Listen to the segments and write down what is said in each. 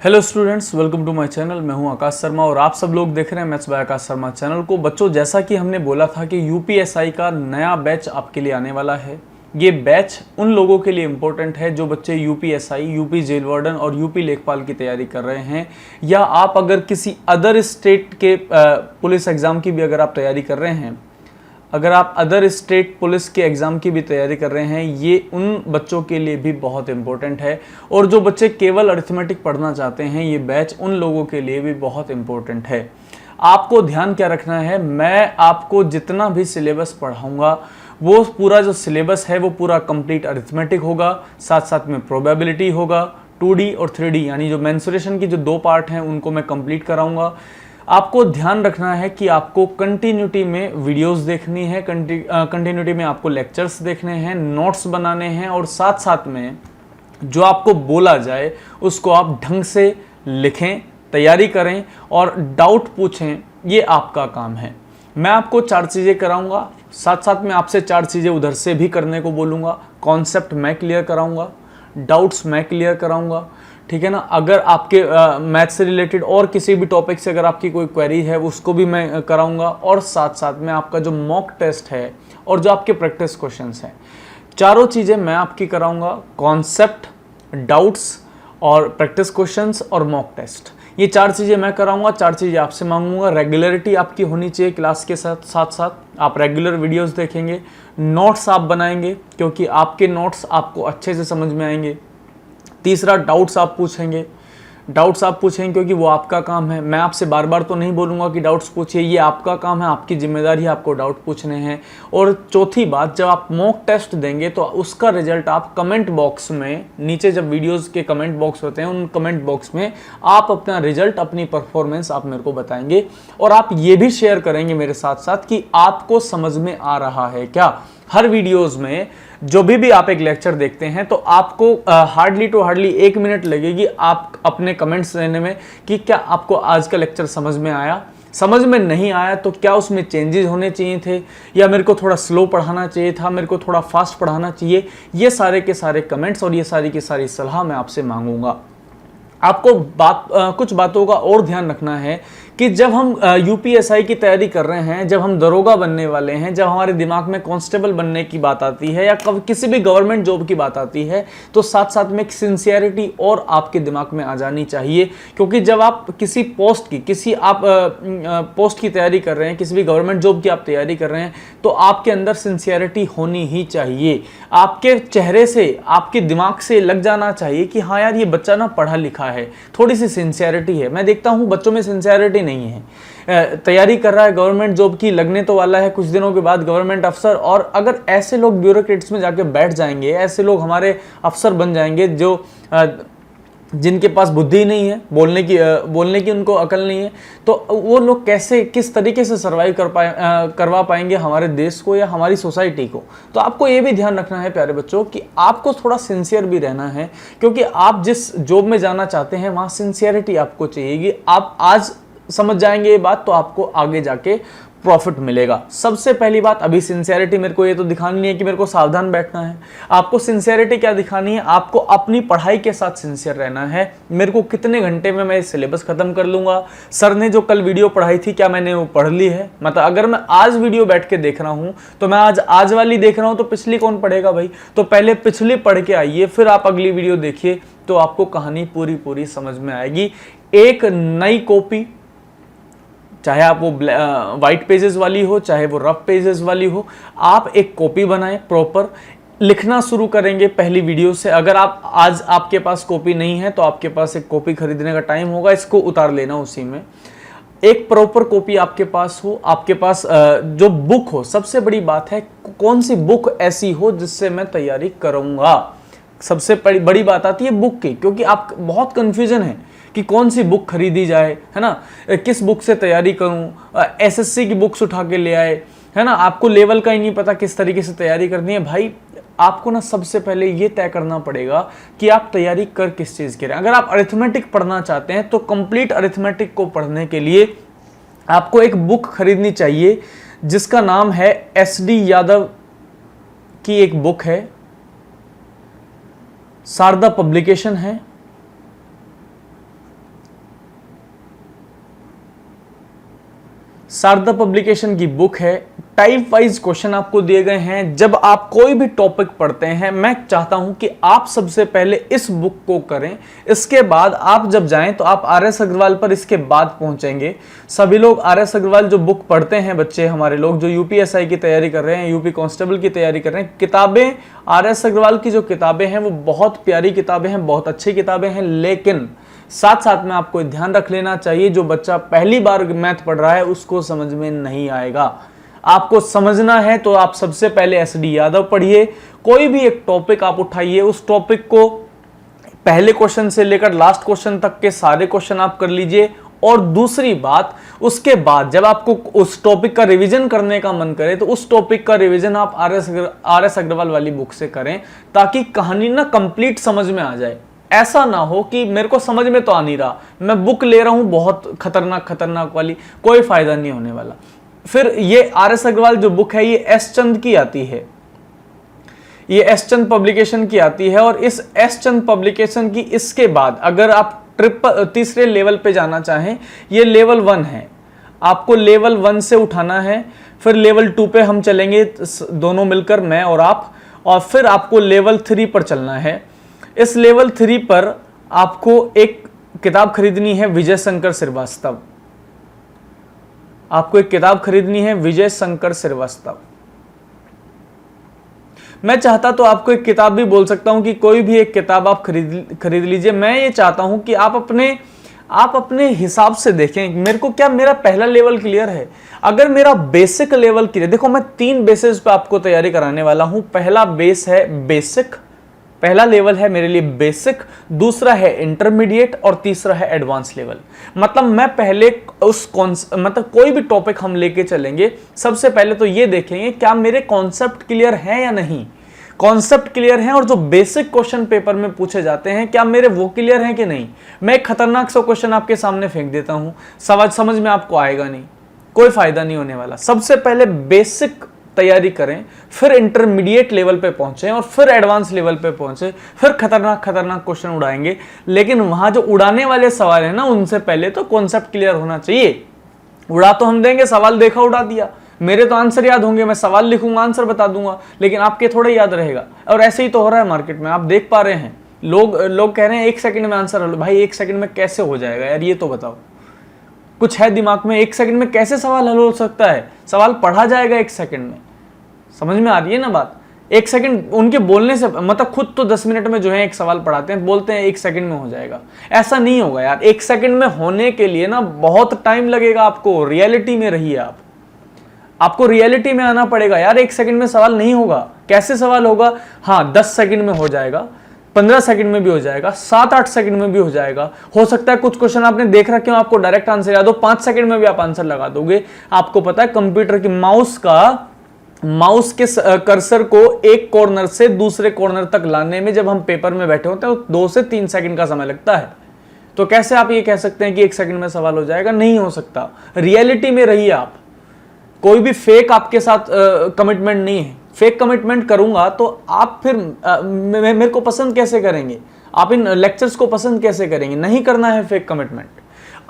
Hello students, welcome to my channel. मैं हूं आकाश शर्मा और आप सब लोग देख रहे हैं maths by Akash Sharma channel को। बच्चों, जैसा कि हमने बोला था कि यूपीएसआई का नया बैच आपके लिए आने वाला है। ये बैच उन लोगों के लिए इम्पोर्टेंट है जो बच्चे यूपीएसआई, यूपी जेल वार्डन और यूपी लेखपाल की तैयारी कर रहे हैं, या आप अगर किसी अदर स्टेट के पुलिस एग्ज़ाम की भी अगर आप तैयारी कर रहे हैं, अगर आप अदर स्टेट पुलिस के एग्ज़ाम की भी तैयारी कर रहे हैं, ये उन बच्चों के लिए भी बहुत इम्पोर्टेंट है। और जो बच्चे केवल अरिथमेटिक पढ़ना चाहते हैं, ये बैच उन लोगों के लिए भी बहुत इम्पोर्टेंट है। आपको ध्यान क्या रखना है, मैं आपको जितना भी सिलेबस पढ़ाऊँगा वो पूरा जो सिलेबस है वो पूरा कंप्लीट अरिथमेटिक होगा, साथ साथ में प्रोबेबिलिटी होगा, 2D और 3D यानी जो मेंसुरेशन की जो दो पार्ट हैं उनको मैं कंप्लीट कराऊंगा। आपको ध्यान रखना है कि आपको कंटिन्यूटी में वीडियोस देखनी है, कंटिन्यूटी में आपको लेक्चर्स देखने हैं, नोट्स बनाने हैं, और साथ साथ में जो आपको बोला जाए उसको आप ढंग से लिखें, तैयारी करें और डाउट पूछें। ये आपका काम है। मैं आपको 4 चीज़ें कराऊंगा, साथ साथ में आपसे 4 चीज़ें उधर से भी करने को बोलूँगा। कॉन्सेप्ट मैं क्लियर कराऊंगा, डाउट्स मैं क्लियर कराऊंगा, ठीक है ना। अगर आपके मैथ से रिलेटेड और किसी भी टॉपिक से अगर आपकी कोई क्वेरी है उसको भी मैं कराऊंगा, और साथ साथ में आपका जो मॉक टेस्ट है और जो आपके प्रैक्टिस क्वेश्चंस हैं, चारों चीज़ें मैं आपकी कराऊंगा। कॉन्सेप्ट, डाउट्स और प्रैक्टिस क्वेश्चंस और मॉक टेस्ट, ये 4 चीज़ें मैं कराऊंगा। 4 चीज़ें आपसे मांगूंगा। रेगुलरिटी आपकी होनी चाहिए क्लास के साथ साथ आप रेगुलर वीडियोस देखेंगे, नोट्स आप बनाएंगे क्योंकि आपके नोट्स आपको अच्छे से समझ में आएंगे। तीसरा, डाउट्स आप पूछेंगे क्योंकि वो आपका काम है। मैं आपसे बार बार तो नहीं बोलूँगा कि डाउट्स पूछिए, ये आपका काम है, आपकी जिम्मेदारी है आपको डाउट पूछने हैं। और चौथी बात, जब आप मॉक टेस्ट देंगे तो उसका रिजल्ट आप कमेंट बॉक्स में, नीचे जब वीडियोस के कमेंट बॉक्स होते हैं उन कमेंट बॉक्स में आप अपना रिजल्ट, अपनी परफॉर्मेंस आप मेरे को बताएंगे। और आप ये भी शेयर करेंगे मेरे साथ साथ कि आपको समझ में आ रहा है क्या। हर वीडियोस में जो भी आप एक लेक्चर देखते हैं तो आपको हार्डली टू हार्डली 1 मिनट लगेगी आप अपने कमेंट्स देने में कि क्या आपको आज का लेक्चर समझ में आया। समझ में नहीं आया तो क्या उसमें चेंजेस होने चाहिए थे, या मेरे को थोड़ा स्लो पढ़ाना चाहिए था, मेरे को थोड़ा फास्ट पढ़ाना चाहिए। ये सारे के सारे कमेंट्स और ये सारी की सारी सलाह मैं आपसे मांगूंगा। आपको कुछ बातों का और ध्यान रखना है कि जब हम यूपीएसआई की तैयारी कर रहे हैं, जब हम दरोगा बनने वाले हैं, जब हमारे दिमाग में कांस्टेबल बनने की बात आती है या किसी भी गवर्नमेंट जॉब की बात आती है, तो साथ साथ में सिंसियरिटी और आपके दिमाग में आ जानी चाहिए। क्योंकि जब आप किसी पोस्ट की पोस्ट की तैयारी कर रहे हैं, किसी भी गवर्नमेंट जॉब की आप तैयारी कर रहे हैं, तो आपके अंदर सिंसियरिटी होनी ही चाहिए। आपके चेहरे से, आपके दिमाग से लग जाना चाहिए कि हाँ यार, ये बच्चा ना पढ़ा लिखा है, थोड़ी सी सिंसियरिटी है। मैं देखता हूँ बच्चों में सिंसियरिटी नहीं है। तैयारी कर रहा है गवर्नमेंट जॉब की, लगने तो वाला है कुछ दिनों के बाद गवर्नमेंट अफसर, और अगर ऐसे लोग ब्यूरोक्रेट्स में जाके बैठ जाएंगे, ऐसे लोग हमारे अफसर बन जाएंगे जो जिनके पास बुद्धि नहीं है, बोलने की उनको अकल नहीं है, तो वो लोग कैसे, किस तरीके से सर्वाइव करवा पाएंगे हमारे देश को या हमारी सोसाइटी को। तो आपको ये भी ध्यान रखना है प्यारे बच्चों कि आपको थोड़ा सिंसियर भी रहना है, क्योंकि आप जिस जॉब में जाना चाहते हैं वहाँ सिंसियरिटी आपको चाहिएगी। आप आज समझ जाएंगे ये बात तो आपको आगे जाके प्रॉफिट मिलेगा। सबसे पहली बात, अभी सिंसियरिटी मेरे को ये तो दिखानी नहीं है कि मेरे को सावधान बैठना है। आपको सिंसियरिटी क्या दिखानी है, आपको अपनी पढ़ाई के साथ सिंसियर रहना है। मेरे को कितने घंटे में मैं सिलेबस खत्म कर लूंगा, सर ने जो कल वीडियो पढ़ाई थी क्या मैंने वो पढ़ ली है। मतलब अगर मैं आज वीडियो बैठ के देख रहा हूं तो मैं आज वाली देख रहा हूं तो पिछली कौन पढ़ेगा भाई। तो पहले पिछली पढ़ के आइए, फिर आप अगली वीडियो देखिए, तो आपको कहानी पूरी समझ में आएगी। एक नई कॉपी, चाहे आप वो वाइट पेजेस वाली हो, चाहे वो रफ पेजेस वाली हो, आप एक कॉपी बनाएं, प्रॉपर लिखना शुरू करेंगे पहली वीडियो से। अगर आज आपके पास कॉपी नहीं है तो आपके पास एक कॉपी खरीदने का टाइम होगा, इसको उतार लेना उसी में। एक प्रॉपर कॉपी आपके पास हो, आपके पास जो बुक हो। सबसे बड़ी बात है कौन सी बुक ऐसी हो जिससे मैं तैयारी करूंगा। सबसे बड़ी बात आती है बुक की, क्योंकि आप बहुत कंफ्यूजन है कि कौन सी बुक खरीदी जाए, है ना, किस बुक से तैयारी करूं। एसएससी की बुक्स उठा के ले आए, है ना, आपको लेवल का ही नहीं पता किस तरीके से तैयारी करनी है। भाई आपको ना सबसे पहले ये तय करना पड़ेगा कि आप तैयारी कर किस चीज़ के रहे हैं। अगर आप अरिथमेटिक पढ़ना चाहते हैं तो कंप्लीट अरिथमेटिक को पढ़ने के लिए आपको एक बुक खरीदनी चाहिए जिसका नाम है SD यादव की एक बुक है, शारदा पब्लिकेशन है, शारदा पब्लिकेशन की बुक है। टाइप वाइज क्वेश्चन आपको दिए गए हैं। जब आप कोई भी टॉपिक पढ़ते हैं, मैं चाहता हूं कि आप सबसे पहले इस बुक को करें, इसके बाद आप जब जाएं तो आप आर.एस. अग्रवाल पर इसके बाद पहुंचेंगे। सभी लोग आर.एस. अग्रवाल जो बुक पढ़ते हैं, बच्चे हमारे लोग जो यूपीएसआई की तैयारी कर रहे हैं, यूपी कांस्टेबल की तैयारी कर रहे हैं, किताबें आर.एस. अग्रवाल की जो किताबें हैं वो बहुत प्यारी किताबें हैं, बहुत अच्छी किताबें हैं। लेकिन साथ साथ में आपको ध्यान रख लेना चाहिए, जो बच्चा पहली बार मैथ पढ़ रहा है उसको समझ में नहीं आएगा। आपको समझना है तो आप सबसे पहले एस.डी. यादव पढ़िए। कोई भी एक टॉपिक आप उठाइए, उस टॉपिक को पहले क्वेश्चन से लेकर लास्ट क्वेश्चन तक के सारे क्वेश्चन आप कर लीजिए। और दूसरी बात, उसके बाद जब आपको उस टॉपिक का रिवीजन करने का मन करे तो उस टॉपिक का रिवीजन आप आर.एस. अग्रवाल वाली बुक से करें, ताकि कहानी ना कंप्लीट समझ में आ जाए। ऐसा ना हो कि मेरे को समझ में तो आ नहीं रहा, मैं बुक ले रहा हूं बहुत खतरनाक वाली, कोई फायदा नहीं होने वाला। फिर ये आर.एस. अग्रवाल जो बुक है ये एस चंद की आती है, ये एस चंद पब्लिकेशन की आती है। और इस एस चंद पब्लिकेशन की इसके बाद अगर आप तीसरे लेवल पे जाना चाहें, ये लेवल 1 है, आपको लेवल 1 से उठाना है। फिर लेवल 2 पे हम चलेंगे दोनों मिलकर, मैं और आप, और फिर आपको लेवल 3 पर चलना है। इस लेवल 3 पर आपको एक किताब खरीदनी है, विजय शंकर श्रीवास्तव। आपको एक किताब खरीदनी है, विजय शंकर श्रीवास्तव। मैं चाहता तो आपको एक किताब भी बोल सकता हूं कि कोई भी एक किताब आप खरीद लीजिए। मैं ये चाहता हूं कि आप अपने हिसाब से देखें, मेरे को क्या मेरा पहला लेवल क्लियर है। अगर मेरा बेसिक लेवल क्लियर, देखो मैं 3 बेसिस पे आपको तैयारी कराने वाला हूं। पहला बेस है बेसिक, पहला लेवल है मेरे लिए बेसिक, दूसरा है इंटरमीडिएट और तीसरा है एडवांस लेवल। मतलब मैं पहले मतलब कोई भी टॉपिक हम लेके चलेंगे, सबसे पहले तो ये देखेंगे क्या मेरे कॉन्सेप्ट क्लियर हैं या नहीं। कॉन्सेप्ट क्लियर हैं और जो बेसिक क्वेश्चन पेपर में पूछे जाते हैं क्या मेरे वो क्लियर हैं कि नहीं। मैं एक खतरनाक सा क्वेश्चन आपके सामने फेंक देता हूं, समझ में आपको आएगा नहीं, कोई फायदा नहीं होने वाला। सबसे पहले बेसिक तैयारी करें, फिर इंटरमीडिएट लेवल पे पहुंचे और फिर एडवांस लेवल पे पहुंचे, फिर खतरनाक क्वेश्चन उड़ाएंगे। लेकिन वहां जो उड़ाने वाले सवाल है ना, उनसे पहले तो कॉन्सेप्ट क्लियर होना चाहिए। उड़ा तो हम देंगे, सवाल देखा उड़ा दिया, मेरे तो आंसर याद होंगे, मैं सवाल लिखूंगा आंसर बता दूंगा, लेकिन आपके थोड़ा याद रहेगा। और ऐसे ही तो हो रहा है मार्केट में, आप देख पा रहे हैं, लोग कह रहे हैं 1 सेकंड में आंसर हल। भाई 1 सेकंड में कैसे हो जाएगा यार, ये तो बताओ। कुछ है दिमाग में? 1 सेकंड में कैसे सवाल हल हो सकता है? सवाल पढ़ा जाएगा 1 सेकंड में, समझ में आ रही है ना बात। 1 सेकंड उनके बोलने से, मतलब खुद तो 10 मिनट में जो है एक सवाल पढ़ाते हैं, बोलते हैं 1 सेकंड में हो जाएगा। ऐसा नहीं होगा यार, 1 सेकंड में होने के लिए ना बहुत टाइम लगेगा। आपको रियलिटी में रहिए, आपको रियलिटी में आना पड़ेगा यार। 1 सेकंड में सवाल नहीं होगा। कैसे सवाल होगा? हाँ 10 सेकंड में हो जाएगा, 15 सेकंड में भी हो जाएगा, 7-8 सेकंड में भी हो जाएगा। हो सकता है कुछ क्वेश्चन आपने देख रखे हो, आपको डायरेक्ट आंसर याद हो, 5 सेकंड में भी आप आंसर लगा दोगे। आपको पता है कंप्यूटर की माउस के कर्सर को एक कॉर्नर से दूसरे कॉर्नर तक लाने में जब हम पेपर में बैठे होते हैं तो 2 से 3 सेकंड का समय लगता है। तो कैसे आप ये कह सकते हैं कि 1 सेकंड में सवाल हो जाएगा? नहीं हो सकता। रियलिटी में रहिए आप। कोई भी फेक आपके साथ कमिटमेंट नहीं है। फेक कमिटमेंट करूंगा तो आप फिर मेरे को पसंद कैसे करेंगे? आप इन लेक्चर्स को पसंद कैसे करेंगे? नहीं करना है फेक कमिटमेंट,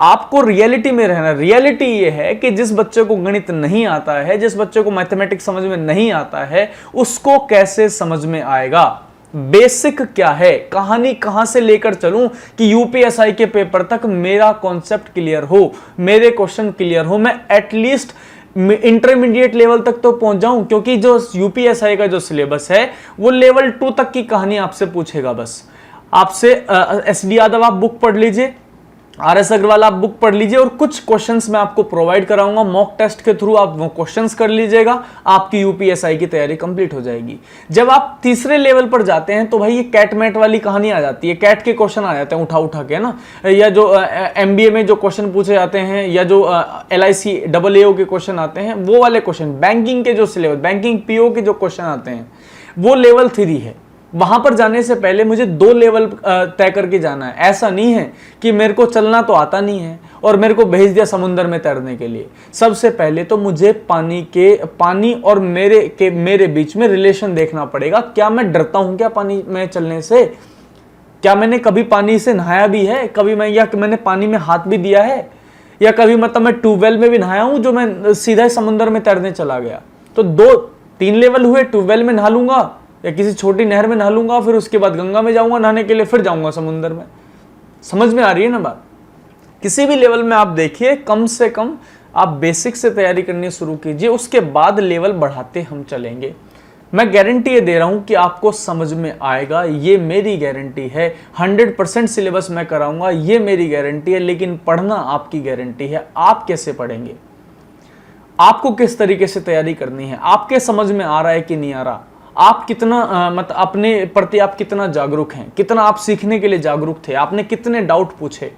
आपको रियलिटी में रहना। रियलिटी ये है कि जिस बच्चे को गणित नहीं आता है, जिस बच्चे को मैथमेटिक्स समझ में नहीं आता है, उसको कैसे समझ में आएगा? बेसिक क्या है, कहानी कहां से लेकर चलूं कि यूपीएसआई के पेपर तक मेरा कॉन्सेप्ट क्लियर हो, मेरे क्वेश्चन क्लियर हो, मैं एटलीस्ट इंटरमीडिएट लेवल तक तो पहुंच जाऊं। क्योंकि जो यूपीएसआई का जो सिलेबस है वो लेवल 2 तक की कहानी आपसे पूछेगा। बस आपसे एस.डी. यादव आप बुक पढ़ लीजिए, आर.एस. अग्रवाल आप बुक पढ़ लीजिए, और कुछ क्वेश्चंस मैं आपको प्रोवाइड कराऊंगा मॉक टेस्ट के थ्रू। आप वो क्वेश्चंस कर लीजिएगा, आपकी यूपीएसआई की तैयारी कंप्लीट हो जाएगी। जब आप तीसरे लेवल पर जाते हैं तो भाई ये कैट मैट वाली कहानी आ जाती है। कैट के क्वेश्चन आ जाते हैं उठा के ना, या जो एमबीए में जो क्वेश्चन पूछे जाते हैं, या जो LIC AAO के क्वेश्चन आते हैं, वो वाले क्वेश्चन। बैंकिंग के जो सिलेबस, बैंकिंग PO के जो क्वेश्चन आते हैं वो लेवल 3 है। वहां पर जाने से पहले मुझे 2 लेवल तय करके जाना है। ऐसा नहीं है कि मेरे को चलना तो आता नहीं है और मेरे को भेज दिया समुद्र में तैरने के लिए। सबसे पहले तो मुझे पानी और मेरे बीच में रिलेशन देखना पड़ेगा। क्या मैं डरता हूं क्या पानी में चलने से? क्या मैंने कभी पानी से नहाया भी है? कभी मैंने पानी में हाथ भी दिया है? या कभी मतलब मैं ट्यूबवेल में भी नहाया हूं जो मैं सीधा समुद्र में तैरने चला गया। तो 2-3 लेवल हुए, ट्यूबवेल में नहा लूंगा या किसी छोटी नहर में नहा लूंगा, फिर उसके बाद गंगा में जाऊंगा नहाने के लिए, फिर जाऊंगा समुद्र में। समझ में आ रही है ना बात? किसी भी लेवल में आप देखिए, कम से कम आप बेसिक से तैयारी करनी शुरू कीजिए, उसके बाद लेवल बढ़ाते हम चलेंगे। मैं गारंटी ये दे रहा हूं कि आपको समझ में आएगा, ये मेरी गारंटी है। 100% सिलेबस मैं कराऊंगा, ये मेरी गारंटी है। लेकिन पढ़ना आपकी गारंटी है। आप कैसे पढ़ेंगे, आपको किस तरीके से तैयारी करनी है, आपके समझ में आ रहा है कि नहीं आ रहा, आप कितना मतलब अपने प्रति आप कितना जागरूक हैं, कितना आप सीखने के लिए जागरूक थे, आपने कितने डाउट पूछे।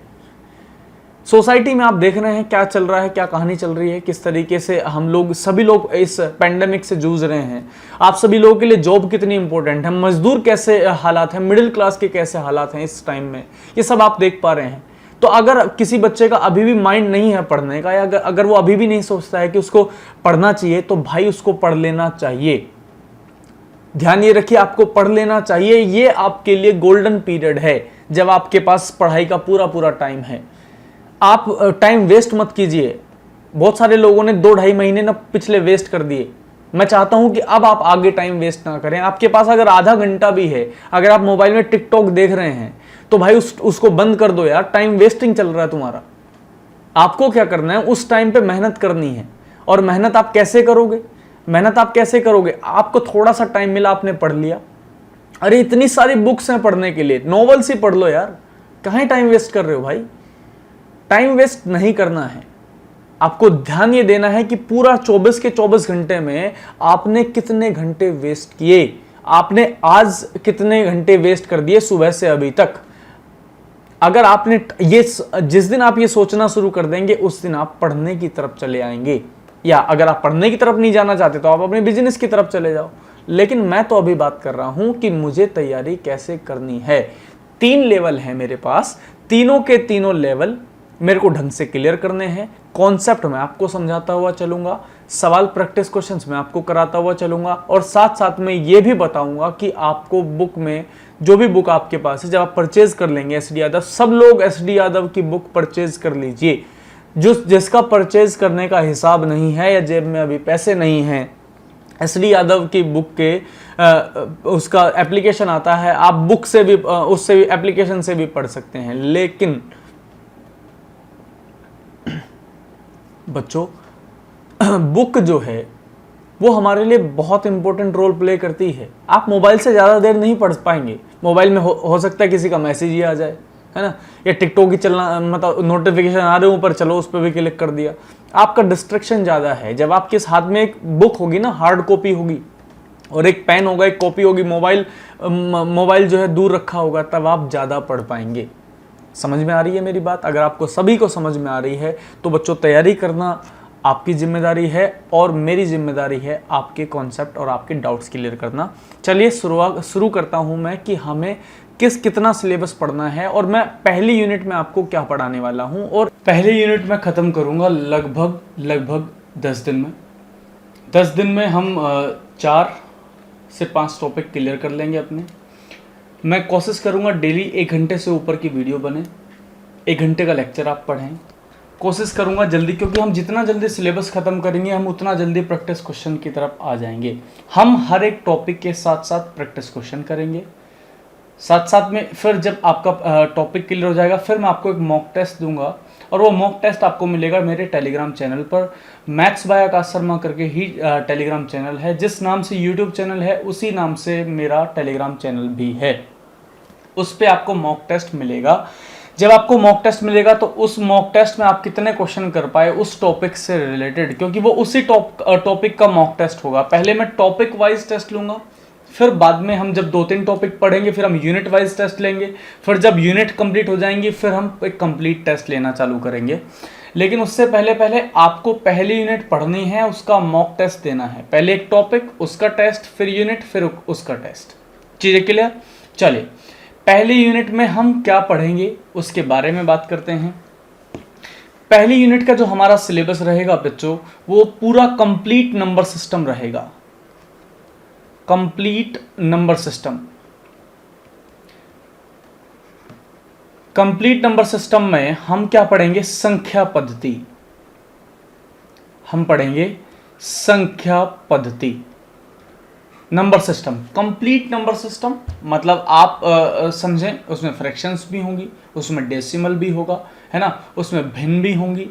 सोसाइटी में आप देख रहे हैं क्या चल रहा है, क्या कहानी चल रही है, किस तरीके से हम लोग सभी लोग इस पैंडेमिक से जूझ रहे हैं। आप सभी लोगों के लिए जॉब कितनी इंपॉर्टेंट है, मजदूर कैसे हालात हैं, मिडिल क्लास के कैसे हालात हैं इस टाइम में, ये सब आप देख पा रहे हैं। तो अगर किसी बच्चे का अभी भी माइंड नहीं है पढ़ने का, या अगर वो अभी भी नहीं सोचता है कि उसको पढ़ना चाहिए, तो भाई उसको पढ़ लेना चाहिए। ध्यान ये रखिए, आपको पढ़ लेना चाहिए। ये आपके लिए गोल्डन पीरियड है, जब आपके पास पढ़ाई का पूरा पूरा टाइम है। आप टाइम वेस्ट मत कीजिए। बहुत सारे लोगों ने 2-2.5 महीने ना पिछले वेस्ट कर दिए। मैं चाहता हूं कि अब आप आगे टाइम वेस्ट ना करें। आपके पास अगर आधा घंटा भी है, अगर आप मोबाइल में टिकटॉक देख रहे हैं, तो भाई उसको बंद कर दो यार। टाइम वेस्टिंग चल रहा है तुम्हारा। आपको क्या करना है, उस टाइम पे मेहनत करनी है। और मेहनत आप कैसे करोगे, मेहनत आप कैसे करोगे? आपको थोड़ा सा टाइम मिला, आपने पढ़ लिया। अरे इतनी सारी बुक्स हैं पढ़ने के लिए, नॉवेल्स ही पढ़ लो यार। कहां टाइम वेस्ट कर रहे हो भाई? टाइम वेस्ट नहीं करना है। आपको ध्यान ये देना है कि पूरा 24 के 24 घंटे में आपने कितने घंटे वेस्ट किए, आपने आज कितने घंटे वेस्ट कर दिए सुबह से अभी तक। अगर आपने ये, जिस दिन आप ये सोचना शुरू कर देंगे, उस दिन आप पढ़ने की तरफ चले आएंगे। या अगर आप पढ़ने की तरफ नहीं जाना चाहते तो आप अपने बिजनेस की तरफ चले जाओ। लेकिन मैं तो अभी बात कर रहा हूं कि मुझे तैयारी कैसे करनी है। 3 लेवल है मेरे पास, तीनों के तीनों लेवल मेरे को ढंग से क्लियर करने हैं। कॉन्सेप्ट मैं आपको समझाता हुआ चलूंगा, सवाल प्रैक्टिस क्वेश्चंस मैं आपको कराता हुआ चलूंगा, और साथ साथ में ये भी बताऊंगा कि आपको बुक में, जो भी बुक आपके पास है, जब आप परचेज कर लेंगे एस डी यादव, सब लोग एस डी यादव की बुक परचेज कर लीजिए। जिसका परचेज करने का हिसाब नहीं है या जेब में अभी पैसे नहीं हैं, एस डी यादव की बुक के उसका एप्लीकेशन आता है, आप बुक से भी, उससे भी, एप्लीकेशन से भी पढ़ सकते हैं। लेकिन बच्चों, बुक जो है वो हमारे लिए बहुत इंपॉर्टेंट रोल प्ले करती है। आप मोबाइल से ज़्यादा देर नहीं पढ़ पाएंगे। मोबाइल में हो सकता है किसी का मैसेज ही आ जाए, है ना, या टिकटॉक ही चलना, मतलब नोटिफिकेशन आ रहे ऊपर, चलो उस पर भी क्लिक कर दिया। आपका डिस्ट्रैक्शन ज़्यादा है। जब आपके हाथ में एक बुक होगी ना, हार्ड कॉपी होगी, और एक पेन होगा, एक कॉपी होगी, मोबाइल जो है दूर रखा होगा, तब आप ज़्यादा पढ़ पाएंगे। समझ में आ रही है मेरी बात? अगर आपको सभी को समझ में आ रही है तो बच्चों, तैयारी करना आपकी जिम्मेदारी है और मेरी जिम्मेदारी है आपके कॉन्सेप्ट और आपके डाउट्स क्लियर करना। चलिए शुरू करता हूं मैं कि हमें कितना सिलेबस पढ़ना है, और मैं पहली यूनिट में आपको क्या पढ़ाने वाला हूं। और पहली यूनिट में ख़त्म करूंगा लगभग 10 दिन में। 10 दिन में हम 4 से 5 टॉपिक क्लियर कर लेंगे अपने। मैं कोशिश करूंगा डेली 1 घंटे से ऊपर की वीडियो बने, 1 घंटे का लेक्चर आप पढ़ें। कोशिश करूंगा जल्दी, क्योंकि हम जितना जल्दी सिलेबस खत्म करेंगे, हम उतना जल्दी प्रैक्टिस क्वेश्चन की तरफ आ जाएंगे। हम हर एक टॉपिक के साथ साथ प्रैक्टिस क्वेश्चन करेंगे। साथ साथ में फिर जब आपका टॉपिक क्लियर हो जाएगा, फिर मैं आपको एक मॉक टेस्ट दूंगा, और वो मॉक टेस्ट आपको मिलेगा मेरे टेलीग्राम चैनल पर। मैथ्स बाय आकाश शर्मा करके ही टेलीग्राम चैनल है। जिस नाम से यूट्यूब चैनल है, उसी नाम से मेरा टेलीग्राम चैनल भी है। उस पर आपको मॉक टेस्ट मिलेगा। जब आपको मॉक टेस्ट मिलेगा तो उस मॉक टेस्ट में आप कितने क्वेश्चन कर पाए उस टॉपिक से रिलेटेड, क्योंकि वो उसी टॉपिक का मॉक टेस्ट होगा। पहले मैं टॉपिक वाइज टेस्ट लूंगा, फिर बाद में हम जब 2-3 टॉपिक पढ़ेंगे, फिर हम यूनिट वाइज टेस्ट लेंगे, फिर जब यूनिट कंप्लीट हो जाएंगी, फिर हम एक कंप्लीट टेस्ट लेना चालू करेंगे। लेकिन उससे पहले आपको पहली यूनिट पढ़नी है, उसका मॉक टेस्ट देना है। पहले एक टॉपिक, उसका टेस्ट, फिर यूनिट, फिर उसका टेस्ट। चीजें क्लियर? चलिए, पहली यूनिट में हम क्या पढ़ेंगे उसके बारे में बात करते हैं। पहली यूनिट का जो हमारा सिलेबस रहेगा बच्चों, वो पूरा कंप्लीट नंबर सिस्टम रहेगा। Complete number system. Complete number system में हम क्या पढ़ेंगे? संख्या पद्धति। हम पढ़ेंगे संख्या पद्धति। Number system, complete number system मतलब आप समझें, उसमें फ्रैक्शंस भी होंगी, उसमें डेसिमल भी होगा, है ना, उसमें भिन्न भी होंगी,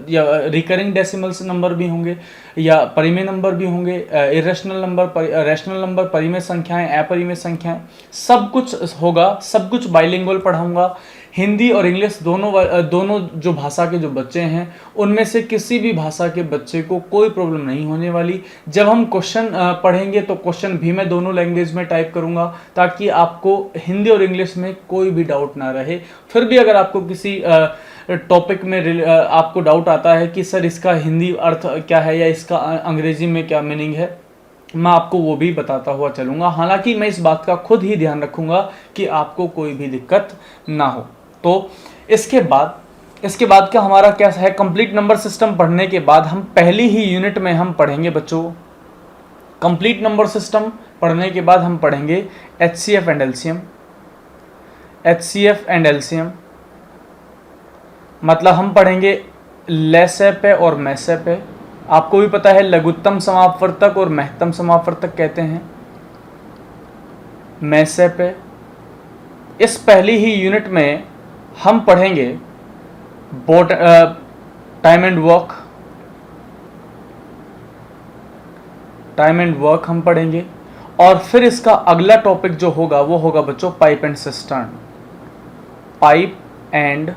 या रिकरिंग डेसिमल्स नंबर भी होंगे, या परिमेय नंबर भी होंगे, इरेशनल नंबर, रैशनल नंबर, परिमेय संख्याएं, अपरिमेय संख्याएं, सब कुछ होगा। सब कुछ बाइलिंगुअल पढ़ाऊंगा। हिंदी और इंग्लिश दोनों जो भाषा के जो बच्चे हैं उनमें से किसी भी भाषा के बच्चे को कोई प्रॉब्लम नहीं होने वाली। जब हम क्वेश्चन पढ़ेंगे तो क्वेश्चन भी मैं दोनों लैंग्वेज में टाइप करूंगा ताकि आपको हिंदी और इंग्लिश में कोई भी डाउट ना रहे। फिर भी अगर आपको किसी टॉपिक में आपको डाउट आता है कि सर इसका हिंदी अर्थ क्या है या इसका अंग्रेजी में क्या मीनिंग है, मैं आपको वो भी बताता हुआ चलूँगा। हालांकि मैं इस बात का खुद ही ध्यान रखूँगा कि आपको कोई भी दिक्कत ना हो। तो इसके बाद का हमारा क्या है? कंप्लीट नंबर सिस्टम पढ़ने के बाद हम पहली ही यूनिट में हम पढ़ेंगे बच्चों, कंप्लीट नंबर सिस्टम पढ़ने के बाद हम पढ़ेंगे HCF and LCM। HCF and LCM मतलब हम पढ़ेंगे लैसे और मैसे पे। आपको भी पता है लघुत्तम समापवर्तक और महत्तम समापवर्तक कहते हैं मैसे पे। इस पहली ही यूनिट में हम पढ़ेंगे टाइम एंड वर्क हम पढ़ेंगे। और फिर इसका अगला टॉपिक जो होगा वो होगा बच्चों pipe and cistern. Pipe and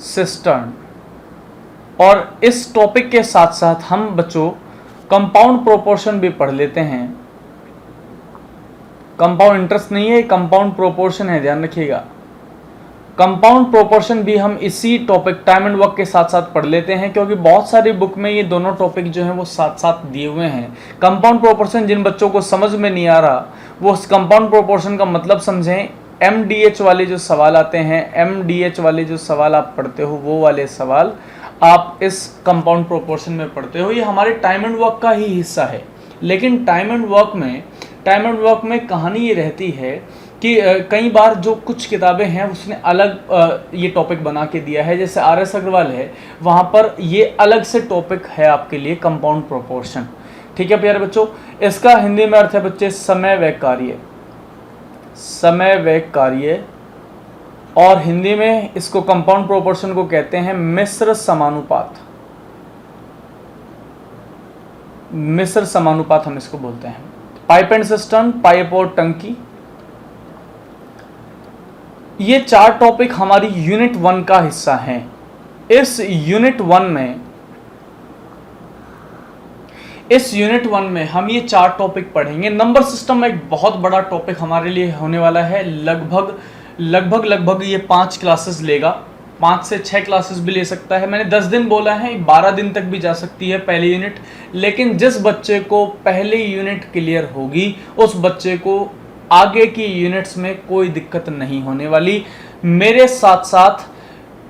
cistern. और इस टॉपिक के साथ साथ हम बच्चों कंपाउंड प्रोपोर्शन भी पढ़ लेते हैं। कंपाउंड इंटरेस्ट नहीं है, कंपाउंड प्रोपोर्शन है, ध्यान रखिएगा। कंपाउंड प्रोपोर्शन भी हम इसी टॉपिक टाइम एंड वर्क के साथ साथ पढ़ लेते हैं क्योंकि बहुत सारी बुक में ये दोनों टॉपिक जो हैं वो साथ साथ दिए हुए हैं। कंपाउंड प्रोपोर्शन जिन बच्चों को समझ में नहीं आ रहा वो उस कंपाउंड प्रोपोर्शन का मतलब समझें। MDH वाले जो सवाल आते हैं, MDH वाले जो सवाल आप पढ़ते हो वो वाले सवाल आप इस कंपाउंड प्रोपोर्शन में पढ़ते हो। ये हमारे टाइम एंड वर्क का ही हिस्सा है। लेकिन टाइम एंड वर्क में कहानी ये रहती है कि कई बार जो कुछ किताबें हैं उसने अलग ये टॉपिक बना के दिया है। जैसे RS अग्रवाल है, वहाँ पर ये अलग से टॉपिक है आपके लिए कंपाउंड प्रोपोर्शन। ठीक है प्यारे बच्चों, इसका हिंदी में अर्थ है बच्चे समय व कार्य। समय व कार्य, और हिंदी में इसको कंपाउंड प्रोपोर्शन को कहते हैं मिश्र समानुपात। मिश्र समानुपात हम इसको बोलते हैं। पाइप एंड सिस्टम, पाइप और टंकी, ये 4 टॉपिक हमारी यूनिट 1 का हिस्सा हैं। इस यूनिट 1 में हम ये 4 टॉपिक पढ़ेंगे। नंबर सिस्टम एक बहुत बड़ा टॉपिक हमारे लिए होने वाला है। लगभग ये 5 क्लासेस लेगा, 5 से 6 क्लासेस भी ले सकता है। मैंने 10 दिन बोला है, 12 दिन तक भी जा सकती है पहली यूनिट। लेकिन जिस बच्चे को पहली यूनिट क्लियर होगी उस बच्चे को आगे की यूनिट्स में कोई दिक्कत नहीं होने वाली। मेरे साथ साथ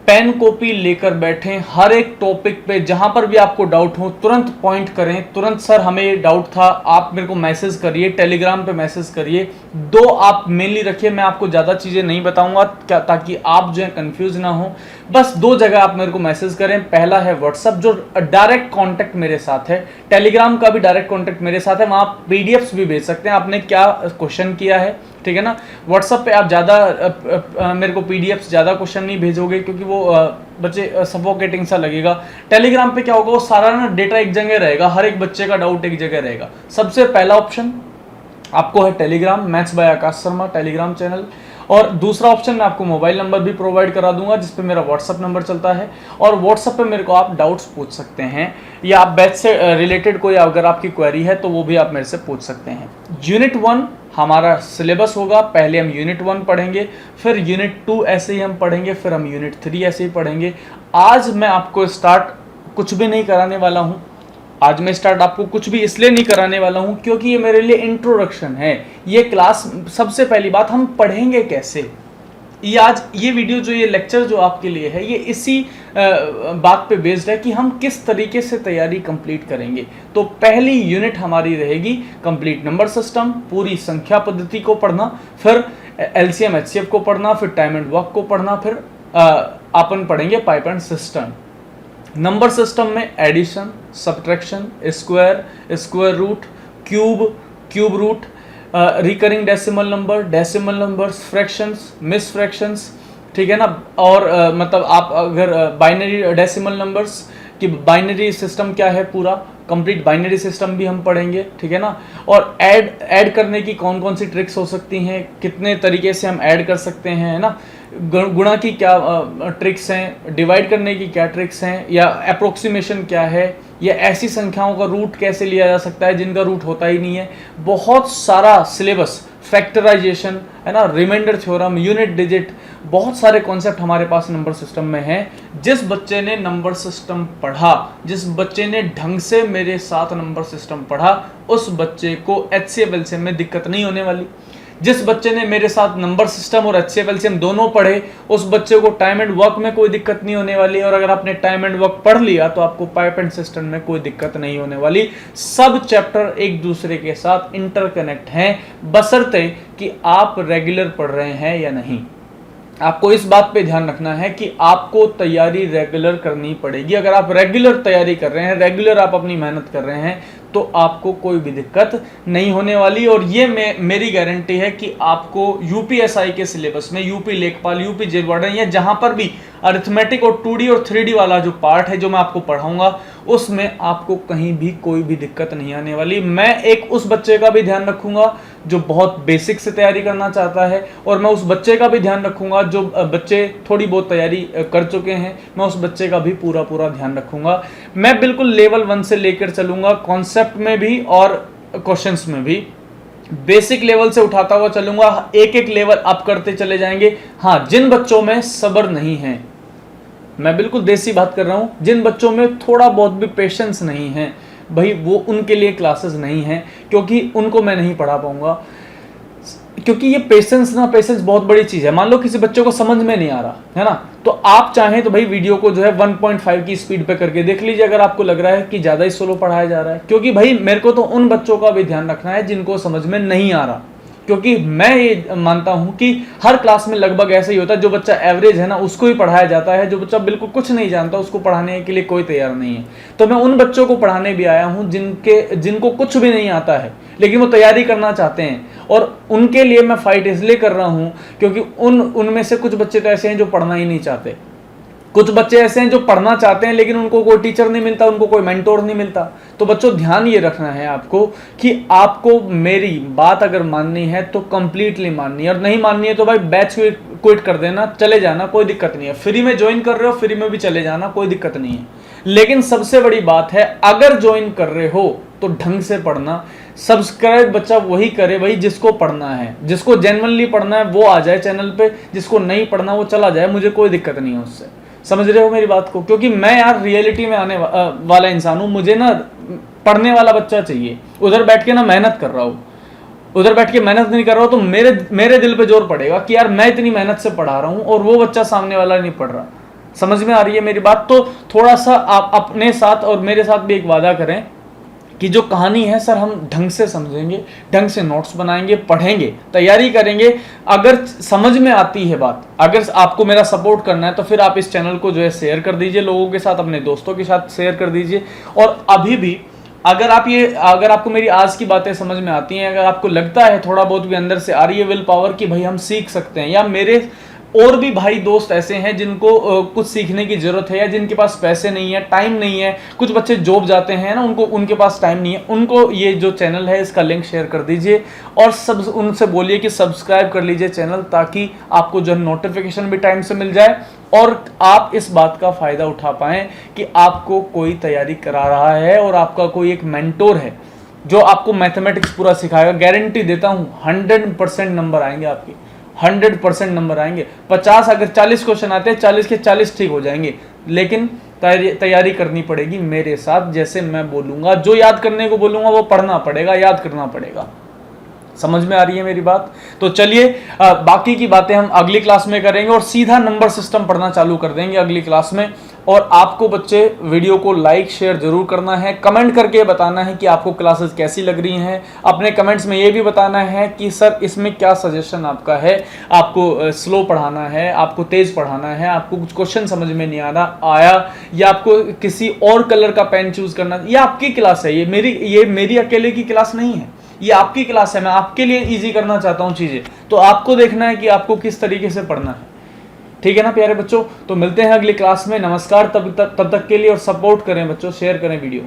पेन कॉपी लेकर बैठें, हर एक टॉपिक पे जहां पर भी आपको डाउट हो तुरंत पॉइंट करें। तुरंत सर हमें डाउट था, आप मेरे को मैसेज करिए, टेलीग्राम पे मैसेज करिए। 2 आप मेनली रखिए, मैं आपको ज़्यादा चीज़ें नहीं बताऊंगा क्या, ताकि आप जो है कंफ्यूज ना हो। बस 2 जगह आप मेरे को मैसेज करें। पहला है व्हाट्सअप जो डायरेक्ट कॉन्टैक्ट मेरे साथ है, टेलीग्राम का भी डायरेक्ट कॉन्टैक्ट मेरे साथ है, वहाँ PDFs भी भेज सकते हैं आपने क्या क्वेश्चन किया है। ठीक है ना, व्हाट्सअप पे आप ज़्यादा मेरे को PDFs ज़्यादा क्वेश्चन नहीं भेजोगे क्योंकि वो बच्चे सफोकेटिंग सा लगेगा। टेलीग्राम पे क्या होगा, वो सारा ना डेटा एक जगह रहेगा, हर एक बच्चे का डाउट एक जगह रहेगा। सबसे पहला ऑप्शन आपको है Telegram, maths by Akash Sharma Telegram channel. और दूसरा ऑप्शन मैं आपको मोबाइल नंबर भी प्रोवाइड करा दूंगा जिस पे मेरा व्हाट्सअप नंबर चलता है, और व्हाट्सअप पे मेरे को आप डाउट्स पूछ सकते हैं, या आप बैच से रिलेटेड कोई अगर आपकी क्वेरी है तो वो भी आप मेरे से पूछ सकते हैं। यूनिट 1 हमारा सिलेबस होगा। पहले हम यूनिट 1 पढ़ेंगे, फिर यूनिट 2 ऐसे ही हम पढ़ेंगे, फिर हम यूनिट 3 ऐसे ही पढ़ेंगे। आज मैं आपको स्टार्ट कुछ भी नहीं कराने वाला हूँ। आज मैं स्टार्ट आपको कुछ भी इसलिए नहीं कराने वाला हूं क्योंकि ये मेरे लिए इंट्रोडक्शन है। ये क्लास, सबसे पहली बात हम पढ़ेंगे कैसे, ये आज ये वीडियो जो ये लेक्चर जो आपके लिए है ये इसी बात पे बेस्ड है कि हम किस तरीके से तैयारी कंप्लीट करेंगे। तो पहली यूनिट हमारी रहेगी कंप्लीट नंबर सिस्टम, पूरी संख्या पद्धति को पढ़ना। फिर LCM HCF को पढ़ना, फिर टाइम एंड वर्क को पढ़ना, फिर अपन पढ़ेंगे pipe and system. Number system में addition, subtraction, square, square root, cube, cube root, recurring decimal number, decimal numbers, fractions, mixed fractions, ठीक है ना। और मतलब आप अगर बाइनरी डेसिमल नंबर्स कि बाइनरी सिस्टम क्या है, पूरा कंप्लीट बाइनरी सिस्टम भी हम पढ़ेंगे, ठीक है ना। और ऐड करने की कौन कौन सी ट्रिक्स हो सकती हैं, कितने तरीके से हम ऐड कर सकते हैं, है ना। गुणा की क्या ट्रिक्स हैं, डिवाइड करने की क्या ट्रिक्स हैं, या अप्रोक्सीमेशन क्या है, या ऐसी संख्याओं का रूट कैसे लिया जा सकता है जिनका रूट होता ही नहीं है। बहुत सारा सिलेबस, फैक्टराइजेशन, है ना, रिमाइंडर थ्योरम, यूनिट डिजिट, बहुत सारे कॉन्सेप्ट हमारे पास नंबर सिस्टम में हैं। जिस बच्चे ने नंबर सिस्टम पढ़ा, जिस बच्चे ने ढंग से मेरे साथ नंबर सिस्टम पढ़ा, उस बच्चे को HCF LCM में दिक्कत नहीं होने वाली। जिस बच्चे ने मेरे साथ नंबर सिस्टम और HCF LCM दोनों पढ़े, उस बच्चे को टाइम एंड वर्क में कोई दिक्कत नहीं होने वाली। और अगर आपने टाइम एंड वर्क पढ़ लिया तो आपको पाइप एंड सिस्टम में कोई दिक्कत नहीं होने वाली। सब चैप्टर एक दूसरे के साथ इंटरकनेक्ट हैं, बशर्ते कि आप रेगुलर पढ़ रहे हैं या नहीं। आपको इस बात पे ध्यान रखना है कि आपको तैयारी रेगुलर करनी पड़ेगी। अगर आप रेगुलर तैयारी कर रहे हैं, रेगुलर आप अपनी मेहनत कर रहे हैं, तो आपको कोई भी दिक्कत नहीं होने वाली। और ये मेरी गारंटी है कि आपको UPSI के सिलेबस में, यूपी लेखपाल, यूपी जेल वार्डन, या जहां पर भी अरिथमेटिक और 2D और 3D वाला जो पार्ट है जो मैं आपको पढ़ाऊंगा, उसमें आपको कहीं भी कोई भी दिक्कत नहीं आने वाली। मैं एक उस बच्चे का भी ध्यान रखूंगा जो बहुत बेसिक से तैयारी करना चाहता है, और मैं उस बच्चे का भी ध्यान रखूंगा जो बच्चे थोड़ी बहुत तैयारी कर चुके हैं, मैं उस बच्चे का भी पूरा ध्यान रखूंगा। मैं बिल्कुल लेवल 1 से लेकर चलूंगा, कॉन्सेप्ट में भी और क्वेश्चंस में भी। बेसिक लेवल से उठाता हुआ चलूंगा, एक एक लेवल अप करते चले जाएंगे। हाँ, जिन बच्चों में सब्र नहीं है, मैं बिल्कुल देसी बात कर रहा हूं, जिन बच्चों में थोड़ा बहुत भी पेशेंस नहीं है, भाई वो उनके लिए क्लासेस नहीं है, क्योंकि उनको मैं नहीं पढ़ा पाऊंगा। क्योंकि ये पेशेंस बहुत बड़ी चीज है। मान लो किसी बच्चे को समझ में नहीं आ रहा है ना, तो आप चाहें तो भाई वीडियो को जो है 1.5 की स्पीड पे करके देख लीजिए, अगर आपको लग रहा है कि ज्यादा ही स्लो पढ़ाया जा रहा है। क्योंकि भाई मेरे को तो उन बच्चों का भी ध्यान रखना है जिनको समझ में नहीं आ रहा, क्योंकि मैं ये मानता हूं कि हर क्लास में लगभग ऐसा ही होता है। जो बच्चा एवरेज है ना, उसको ही पढ़ाया जाता है। जो बच्चा बिल्कुल कुछ नहीं जानता, उसको पढ़ाने के लिए कोई तैयार नहीं है। तो मैं उन बच्चों को पढ़ाने भी आया हूं जिनको कुछ भी नहीं आता है, लेकिन वो तैयारी करना चाहते हैं। और उनके लिए मैं फाइट इसलिए कर रहा हूं क्योंकि उनमें से कुछ बच्चे तो ऐसे हैं जो पढ़ना ही नहीं चाहते, कुछ बच्चे ऐसे हैं जो पढ़ना चाहते हैं लेकिन उनको कोई टीचर नहीं मिलता, उनको कोई मेंटोर नहीं मिलता। तो बच्चों ध्यान ये रखना है आपको कि आपको मेरी बात अगर माननी है तो कंप्लीटली माननी है, और नहीं माननी है तो भाई बैच क्विट कर देना, चले जाना, कोई दिक्कत नहीं है। फ्री में ज्वाइन कर रहे हो, फ्री में भी चले जाना, कोई दिक्कत नहीं है। लेकिन सबसे बड़ी बात है, अगर ज्वाइन कर रहे हो तो ढंग से पढ़ना। सब्सक्राइब बच्चा वही करे भाई जिसको पढ़ना है, जिसको जेन्युइनली पढ़ना है वो आ जाए चैनल पे, जिसको नहीं पढ़ना वो चला जाए, मुझे कोई दिक्कत नहीं है उससे। समझ रहे हो मेरी बात को? क्योंकि मैं यार रियलिटी में आने वाला इंसान हूं, मुझे ना पढ़ने वाला बच्चा चाहिए। उधर बैठ के ना मेहनत कर रहा हूं, उधर बैठ के मेहनत नहीं कर रहा हूं तो मेरे दिल पे जोर पड़ेगा कि यार मैं इतनी मेहनत से पढ़ा रहा हूं और वो बच्चा सामने वाला नहीं पढ़ रहा। समझ में आ रही है मेरी बात? तो थोड़ा सा आप अपने साथ और मेरे साथ भी एक वादा करें कि जो कहानी है सर हम ढंग से समझेंगे, ढंग से नोट्स बनाएंगे, पढ़ेंगे, तैयारी करेंगे। अगर समझ में आती है बात, अगर आपको मेरा सपोर्ट करना है तो फिर आप इस चैनल को जो है शेयर कर दीजिए लोगों के साथ, अपने दोस्तों के साथ शेयर कर दीजिए। और अभी भी अगर आपको मेरी आज की बातें समझ में आती हैं, अगर आपको लगता है थोड़ा बहुत भी अंदर से आ रही है विल पावर कि भाई हम सीख सकते हैं, या मेरे और भी भाई दोस्त ऐसे हैं जिनको कुछ सीखने की जरूरत है, या जिनके पास पैसे नहीं है, टाइम नहीं है, कुछ बच्चे जॉब जाते हैं ना, उनके पास टाइम नहीं है, उनको ये जो चैनल है इसका लिंक शेयर कर दीजिए और उनसे बोलिए कि सब्सक्राइब कर लीजिए चैनल, ताकि आपको जो नोटिफिकेशन भी टाइम से मिल जाए और आप इस बात का फायदा उठा पाएं कि आपको कोई तैयारी करा रहा है और आपका कोई एक मेंटोर है जो आपको मैथमेटिक्स पूरा सिखाएगा। गारंटी देता हूं 100% नंबर आएंगे आपके, 100% नंबर आएंगे। 50 अगर 40 क्वेश्चन आते हैं, 40 के 40 ठीक हो जाएंगे, लेकिन तैयारी करनी पड़ेगी मेरे साथ। जैसे मैं बोलूंगा, जो याद करने को बोलूंगा वो पढ़ना पड़ेगा, याद करना पड़ेगा। समझ में आ रही है मेरी बात? तो चलिए बाकी की बातें हम अगली क्लास में करेंगे और सीधा नंबर सिस्टम पढ़ना चालू कर देंगे अगली क्लास में। और आपको बच्चे वीडियो को लाइक शेयर जरूर करना है, कमेंट करके बताना है कि आपको क्लासेस कैसी लग रही हैं। अपने कमेंट्स में ये भी बताना है कि सर इसमें क्या सजेशन आपका है, आपको स्लो पढ़ाना है, आपको तेज पढ़ाना है, आपको कुछ क्वेश्चन समझ में नहीं आया, या आपको किसी और कलर का पेन चूज करना। ये आपकी क्लास है, ये मेरी अकेले की क्लास नहीं है, ये आपकी क्लास है। मैं आपके लिए इजी करना चाहता हूँ चीजें, तो आपको देखना है कि आपको किस तरीके से पढ़ना है। ठीक है ना प्यारे बच्चों, तो मिलते हैं अगली क्लास में। नमस्कार, तब तक के लिए, और सपोर्ट करें बच्चों, शेयर करें वीडियो।